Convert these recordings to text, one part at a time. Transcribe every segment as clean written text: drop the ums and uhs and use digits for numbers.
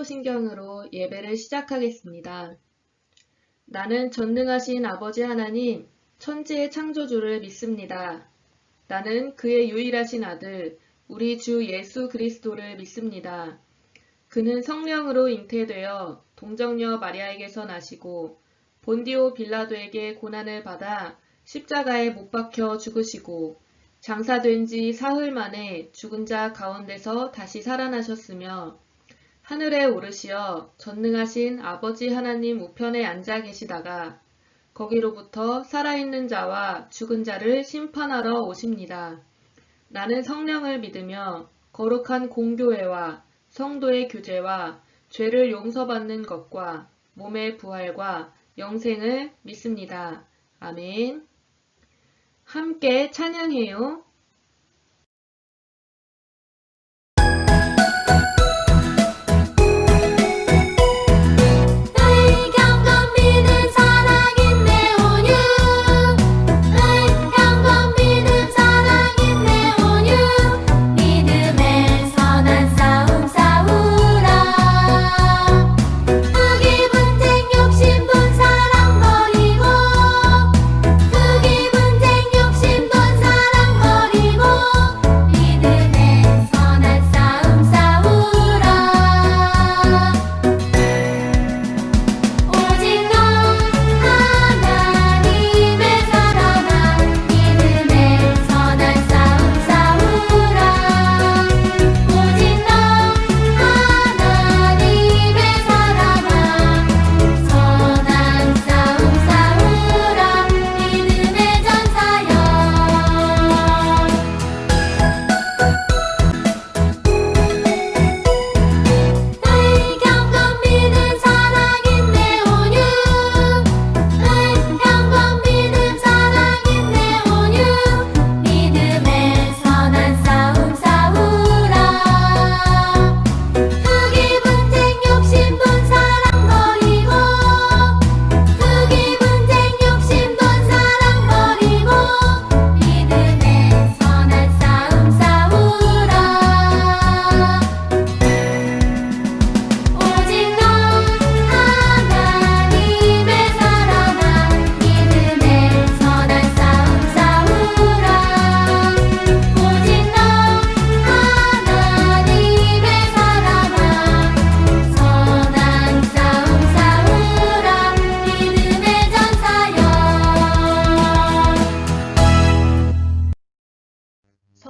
사도신경으로 예배를 시작하겠습니다. 나는 전능하신 아버지 하나님, 천지의 창조주를 믿습니다. 나는 그의 유일하신 아들, 우리 주 예수 그리스도를 믿습니다. 그는 성령으로 잉태되어 동정녀 마리아에게서 나시고 본디오 빌라도에게 고난을 받아 십자가에 못 박혀 죽으시고 장사된 지 사흘 만에 죽은 자 가운데서 다시 살아나셨으며 하늘에 오르시어 전능하신 아버지 하나님 우편에 앉아 계시다가 거기로부터 살아있는 자와 죽은 자를 심판하러 오십니다. 나는 성령을 믿으며 거룩한 공교회와 성도의 교제와 죄를 용서받는 것과 몸의 부활과 영생을 믿습니다. 아멘. 함께 찬양해요.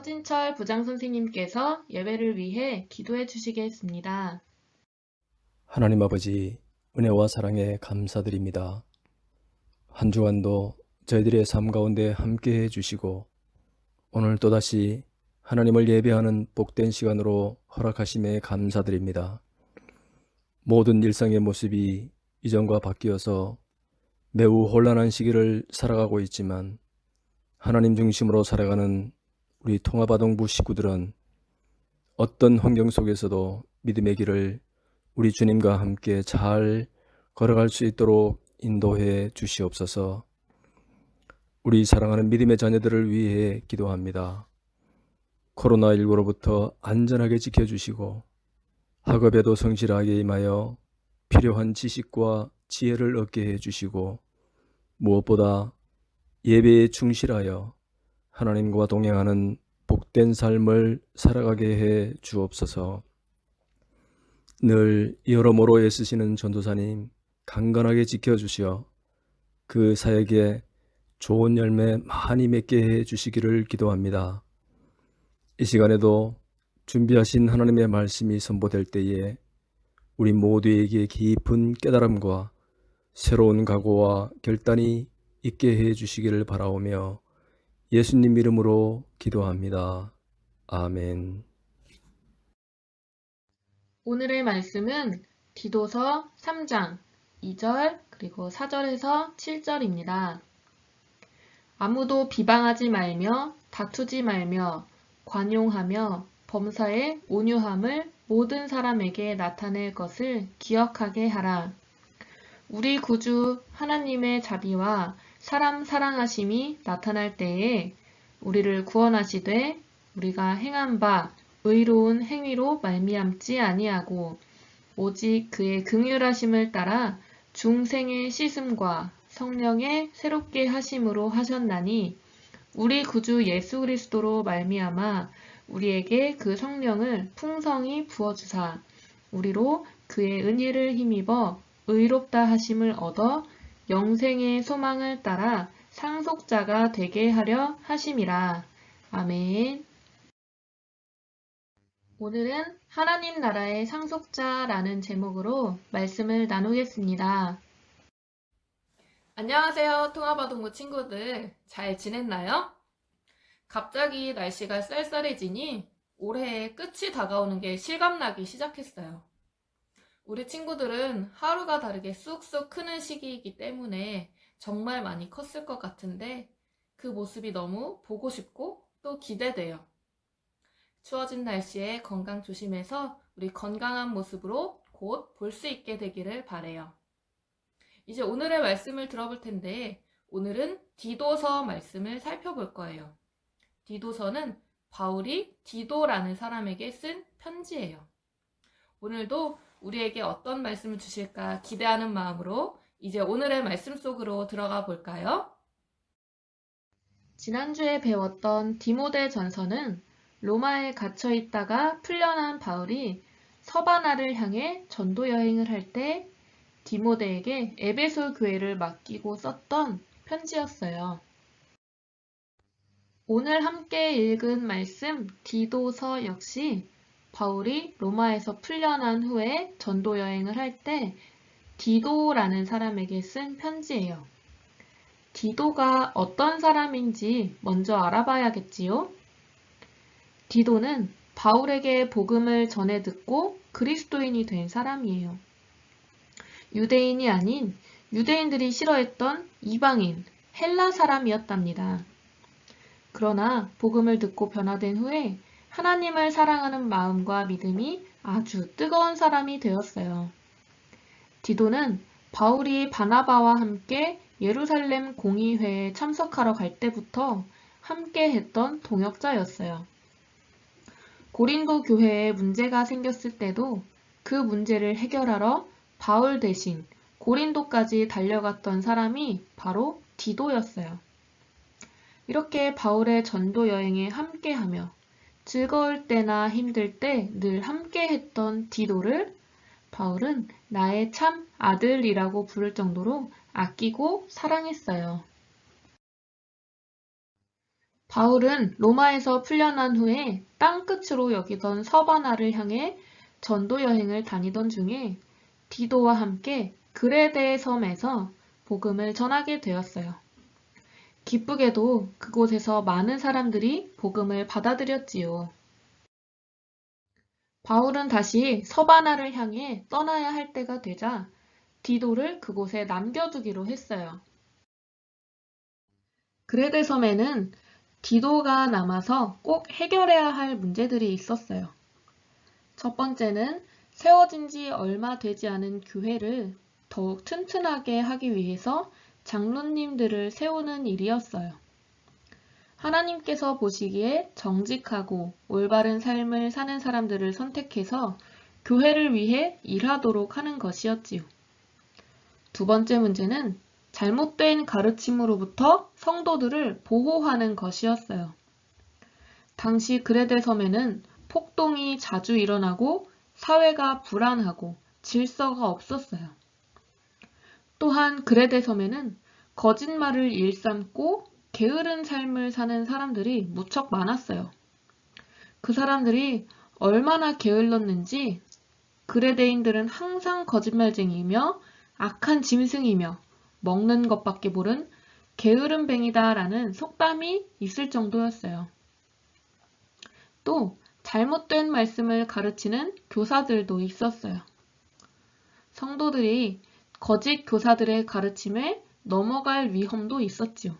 서진철 부장선생님께서 예배를 위해 기도해 주시겠습니다. 하나님 아버지, 은혜와 사랑에 감사드립니다. 한 주간도 저희들의 삶 가운데 함께해 주시고 오늘 또다시 하나님을 예배하는 복된 시간으로 허락하심에 감사드립니다. 모든 일상의 모습이 이전과 바뀌어서 매우 혼란한 시기를 살아가고 있지만 하나님 중심으로 살아가는 우리 통합아동부 식구들은 어떤 환경 속에서도 믿음의 길을 우리 주님과 함께 잘 걸어갈 수 있도록 인도해 주시옵소서. 우리 사랑하는 믿음의 자녀들을 위해 기도합니다. 코로나19로부터 안전하게 지켜주시고 학업에도 성실하게 임하여 필요한 지식과 지혜를 얻게 해주시고 무엇보다 예배에 충실하여 하나님과 동행하는 복된 삶을 살아가게 해 주옵소서. 늘 여러모로 애쓰시는 전도사님 강건하게 지켜주시어 그 사역에 좋은 열매 많이 맺게 해 주시기를 기도합니다. 이 시간에도 준비하신 하나님의 말씀이 선보될 때에 우리 모두에게 깊은 깨달음과 새로운 각오와 결단이 있게 해 주시기를 바라오며 예수님 이름으로 기도합니다. 아멘. 오늘의 말씀은 디도서 3장 2절 그리고 4절에서 7절입니다. 아무도 비방하지 말며 다투지 말며 관용하며 범사에 온유함을 모든 사람에게 나타낼 것을 기억하게 하라. 우리 구주 하나님의 자비와 사람 사랑하심이 나타날 때에 우리를 구원하시되 우리가 행한 바 의로운 행위로 말미암지 아니하고 오직 그의 긍휼하심을 따라 중생의 씻음과 성령의 새롭게 하심으로 하셨나니 우리 구주 예수 그리스도로 말미암아 우리에게 그 성령을 풍성히 부어주사 우리로 그의 은혜를 힘입어 의롭다 하심을 얻어 영생의 소망을 따라 상속자가 되게 하려 하심이라. 아멘. 오늘은 하나님 나라의 상속자라는 제목으로 말씀을 나누겠습니다. 안녕하세요, 통합아동부 친구들. 잘 지냈나요? 갑자기 날씨가 쌀쌀해지니 올해의 끝이 다가오는 게 실감나기 시작했어요. 우리 친구들은 하루가 다르게 쑥쑥 크는 시기이기 때문에 정말 많이 컸을 것 같은데 그 모습이 너무 보고 싶고 또 기대돼요. 추워진 날씨에 건강 조심해서 우리 건강한 모습으로 곧 볼 수 있게 되기를 바래요. 이제 오늘의 말씀을 들어볼 텐데 오늘은 디도서 말씀을 살펴볼 거예요. 디도서는 바울이 디도라는 사람에게 쓴 편지예요. 오늘도 우리에게 어떤 말씀을 주실까 기대하는 마음으로 이제 오늘의 말씀 속으로 들어가 볼까요? 지난주에 배웠던 디모데 전서는 로마에 갇혀 있다가 풀려난 바울이 서바나를 향해 전도 여행을 할 때 디모데에게 에베소 교회를 맡기고 썼던 편지였어요. 오늘 함께 읽은 말씀 디도서 역시 바울이 로마에서 풀려난 후에 전도 여행을 할 때 디도라는 사람에게 쓴 편지예요. 디도가 어떤 사람인지 먼저 알아봐야겠지요? 디도는 바울에게 복음을 전해 듣고 그리스도인이 된 사람이에요. 유대인이 아닌 유대인들이 싫어했던 이방인, 헬라 사람이었답니다. 그러나 복음을 듣고 변화된 후에 하나님을 사랑하는 마음과 믿음이 아주 뜨거운 사람이 되었어요. 디도는 바울이 바나바와 함께 예루살렘 공의회에 참석하러 갈 때부터 함께 했던 동역자였어요. 고린도 교회에 문제가 생겼을 때도 그 문제를 해결하러 바울 대신 고린도까지 달려갔던 사람이 바로 디도였어요. 이렇게 바울의 전도 여행에 함께하며 즐거울 때나 힘들 때 늘 함께했던 디도를 바울은 나의 참 아들이라고 부를 정도로 아끼고 사랑했어요. 바울은 로마에서 풀려난 후에 땅끝으로 여기던 서바나를 향해 전도 여행을 다니던 중에 디도와 함께 그레데 섬에서 복음을 전하게 되었어요. 기쁘게도 그곳에서 많은 사람들이 복음을 받아들였지요. 바울은 다시 서바나를 향해 떠나야 할 때가 되자 디도를 그곳에 남겨두기로 했어요. 그레데 섬에는 디도가 남아서 꼭 해결해야 할 문제들이 있었어요. 첫 번째는 세워진 지 얼마 되지 않은 교회를 더욱 튼튼하게 하기 위해서 장로님들을 세우는 일이었어요. 하나님께서 보시기에 정직하고 올바른 삶을 사는 사람들을 선택해서 교회를 위해 일하도록 하는 것이었지요. 두 번째 문제는 잘못된 가르침으로부터 성도들을 보호하는 것이었어요. 당시 그레데 섬에는 폭동이 자주 일어나고 사회가 불안하고 질서가 없었어요. 또한 그레데 섬에는 거짓말을 일삼고 게으른 삶을 사는 사람들이 무척 많았어요. 그 사람들이 얼마나 게을렀는지 그레데인들은 항상 거짓말쟁이이며 악한 짐승이며 먹는 것밖에 모른 게으름뱅이다라는 속담이 있을 정도였어요. 또 잘못된 말씀을 가르치는 교사들도 있었어요. 성도들이 거짓 교사들의 가르침에 넘어갈 위험도 있었지요.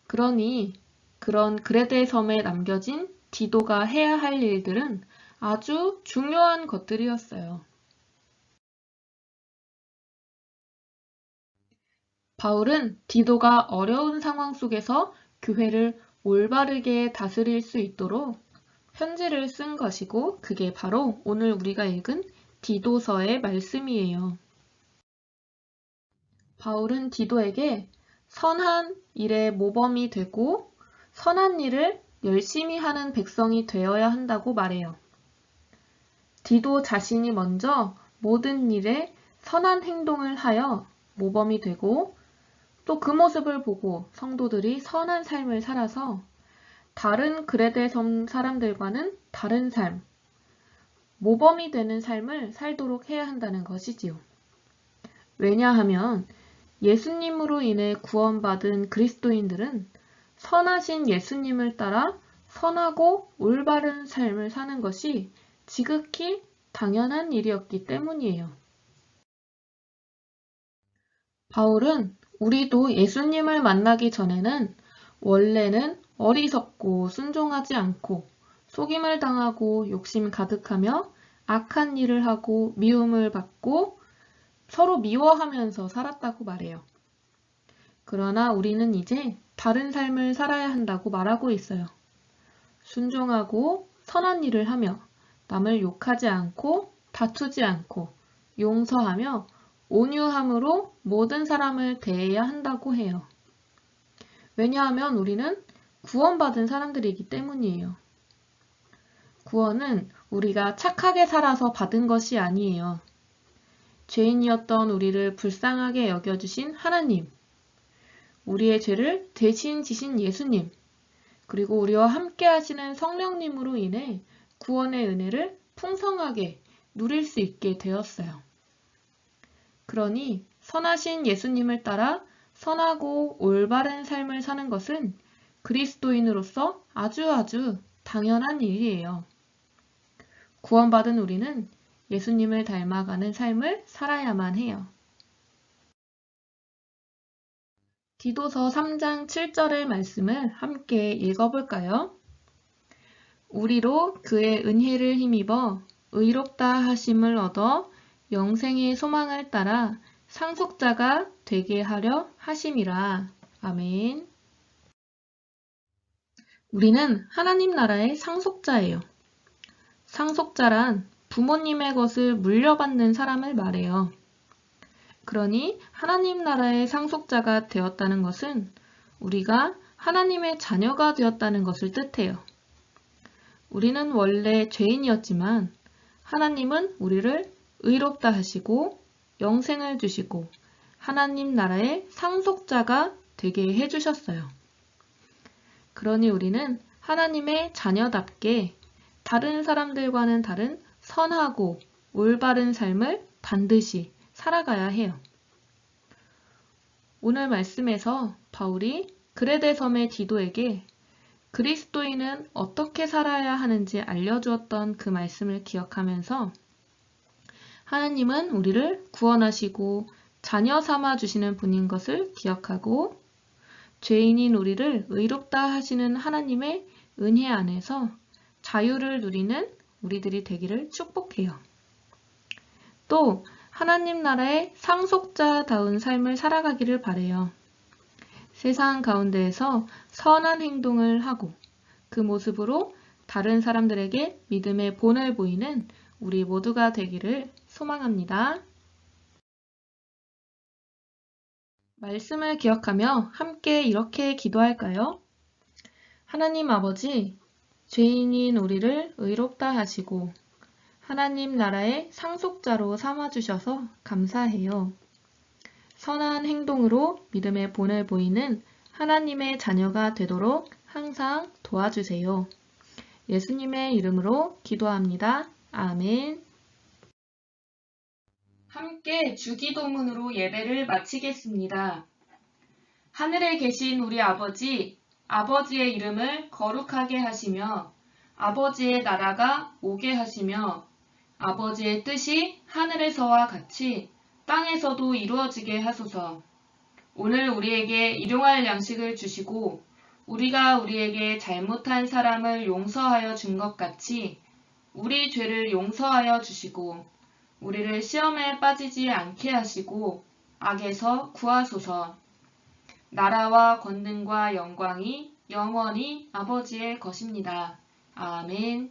그러니 그런 그레데 섬에 남겨진 디도가 해야 할 일들은 아주 중요한 것들이었어요. 바울은 디도가 어려운 상황 속에서 교회를 올바르게 다스릴 수 있도록 편지를 쓴 것이고 그게 바로 오늘 우리가 읽은 디도서의 말씀이에요. 바울은 디도에게 선한 일의 모범이 되고 선한 일을 열심히 하는 백성이 되어야 한다고 말해요. 디도 자신이 먼저 모든 일에 선한 행동을 하여 모범이 되고 또 그 모습을 보고 성도들이 선한 삶을 살아서 다른 그레데 섬 사람들과는 다른 삶, 모범이 되는 삶을 살도록 해야 한다는 것이지요. 왜냐하면 예수님으로 인해 구원받은 그리스도인들은 선하신 예수님을 따라 선하고 올바른 삶을 사는 것이 지극히 당연한 일이었기 때문이에요. 바울은 우리도 예수님을 만나기 전에는 원래는 어리석고 순종하지 않고 속임을 당하고 욕심 가득하며 악한 일을 하고 미움을 받고 서로 미워하면서 살았다고 말해요. 그러나 우리는 이제 다른 삶을 살아야 한다고 말하고 있어요. 순종하고 선한 일을 하며 남을 욕하지 않고 다투지 않고 용서하며 온유함으로 모든 사람을 대해야 한다고 해요. 왜냐하면 우리는 구원받은 사람들이기 때문이에요. 구원은 우리가 착하게 살아서 받은 것이 아니에요. 죄인이었던 우리를 불쌍하게 여겨주신 하나님, 우리의 죄를 대신 지신 예수님, 그리고 우리와 함께 하시는 성령님으로 인해 구원의 은혜를 풍성하게 누릴 수 있게 되었어요. 그러니 선하신 예수님을 따라 선하고 올바른 삶을 사는 것은 그리스도인으로서 아주 당연한 일이에요. 구원받은 우리는 예수님을 닮아가는 삶을 살아야만 해요. 디도서 3장 7절의 말씀을 함께 읽어볼까요? 우리로 그의 은혜를 힘입어 의롭다 하심을 얻어 영생의 소망을 따라 상속자가 되게 하려 하심이라. 아멘. 우리는 하나님 나라의 상속자예요. 상속자란 부모님의 것을 물려받는 사람을 말해요. 그러니 하나님 나라의 상속자가 되었다는 것은 우리가 하나님의 자녀가 되었다는 것을 뜻해요. 우리는 원래 죄인이었지만 하나님은 우리를 의롭다 하시고 영생을 주시고 하나님 나라의 상속자가 되게 해주셨어요. 그러니 우리는 하나님의 자녀답게 다른 사람들과는 다른 선하고 올바른 삶을 반드시 살아가야 해요. 오늘 말씀에서 바울이 그레데 섬의 디도에게 그리스도인은 어떻게 살아야 하는지 알려주었던 그 말씀을 기억하면서 하나님은 우리를 구원하시고 자녀 삼아 주시는 분인 것을 기억하고 죄인인 우리를 의롭다 하시는 하나님의 은혜 안에서 자유를 누리는 우리들이 되기를 축복해요. 또 하나님 나라의 상속자다운 삶을 살아가기를 바라요. 세상 가운데에서 선한 행동을 하고 그 모습으로 다른 사람들에게 믿음의 본을 보이는 우리 모두가 되기를 소망합니다. 말씀을 기억하며 함께 이렇게 기도할까요? 하나님 아버지, 죄인인 우리를 의롭다 하시고 하나님 나라의 상속자로 삼아주셔서 감사해요. 선한 행동으로 믿음의 본을 보이는 하나님의 자녀가 되도록 항상 도와주세요. 예수님의 이름으로 기도합니다. 아멘. 함께 주기도문으로 예배를 마치겠습니다. 하늘에 계신 우리 아버지, 아버지의 이름을 거룩하게 하시며 아버지의 나라가 오게 하시며 아버지의 뜻이 하늘에서와 같이 땅에서도 이루어지게 하소서. 오늘 우리에게 일용할 양식을 주시고 우리가 우리에게 잘못한 사람을 용서하여 준 것 같이 우리 죄를 용서하여 주시고 우리를 시험에 빠지지 않게 하시고 악에서 구하소서. 나라와 권능과 영광이 영원히 아버지의 것입니다. 아멘.